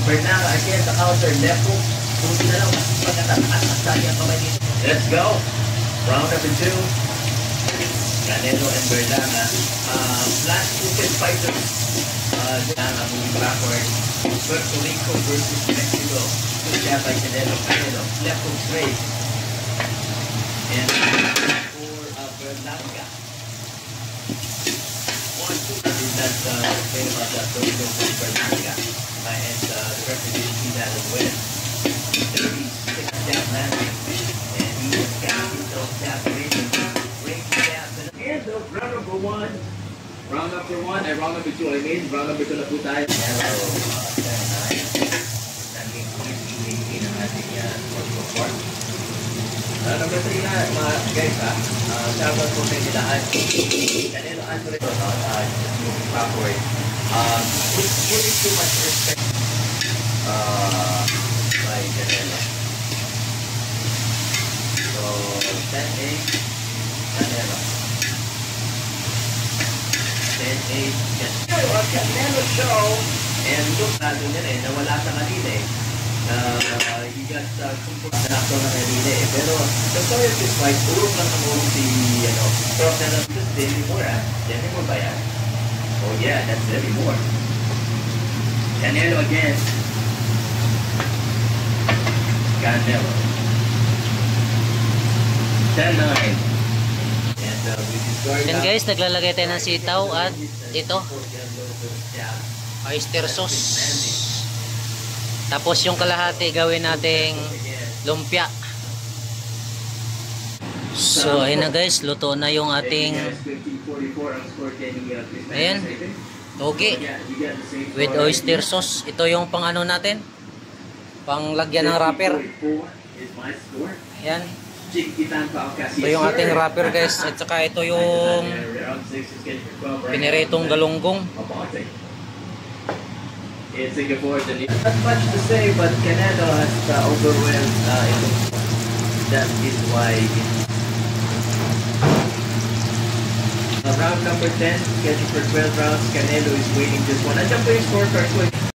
Bernardo against the counter left hook. Buti na lang pagkataas at dali ang kamay nito. Let's go. Round number 2. Canelo and Berlanga. Last two fighters. Ang backward. Puerto Rico versus Mexico. Good job by Canelo. Left hook straight. And for Berlanga. 1-2. That's saying about that. Those go for Berlanga. And the referee didn't see that as well. 36 jab landing. And he was counting those jab rating jabs. And the round number 1. Round number 1 and round number 2. I mean, round number 2 na po tayo. Hello, 7-9. Naging point ng ating report. Number 3 na, mga guys ha. Shoutout po sa inyo lahat. Canelo Alvarez. Just moving backward. Giving too much respect by Canelo. So 10-8 Canelo. 10-8 Canelo show. And look, lalo nila nawala sa kanila you got nakto na kanila pero the story of this fight, urong lang ang urong si Prof. Canelo. Demi Moore Demi Moore ba yan? Oh yeah, that's Demi Moore. Canelo again. Canelo. 10-9. Yan guys, naglalagay tayo ng sitaw at ito oyster sauce. Tapos yung kalahati gawin nating lumpia. So ayun na guys, luto na yung ating ayan, toge with oyster sauce. Ito yung pang ano natin, pang lagyan ng wrapper. Ayan, ito yung ating wrapper guys. At saka ito yung piniritong galunggong. In Singapore, not much to say, but Canelo has overwhelmed it. That is why round number 10, scheduled for 12 rounds. Canelo is waiting just one. Nandiyan po yung scorecard.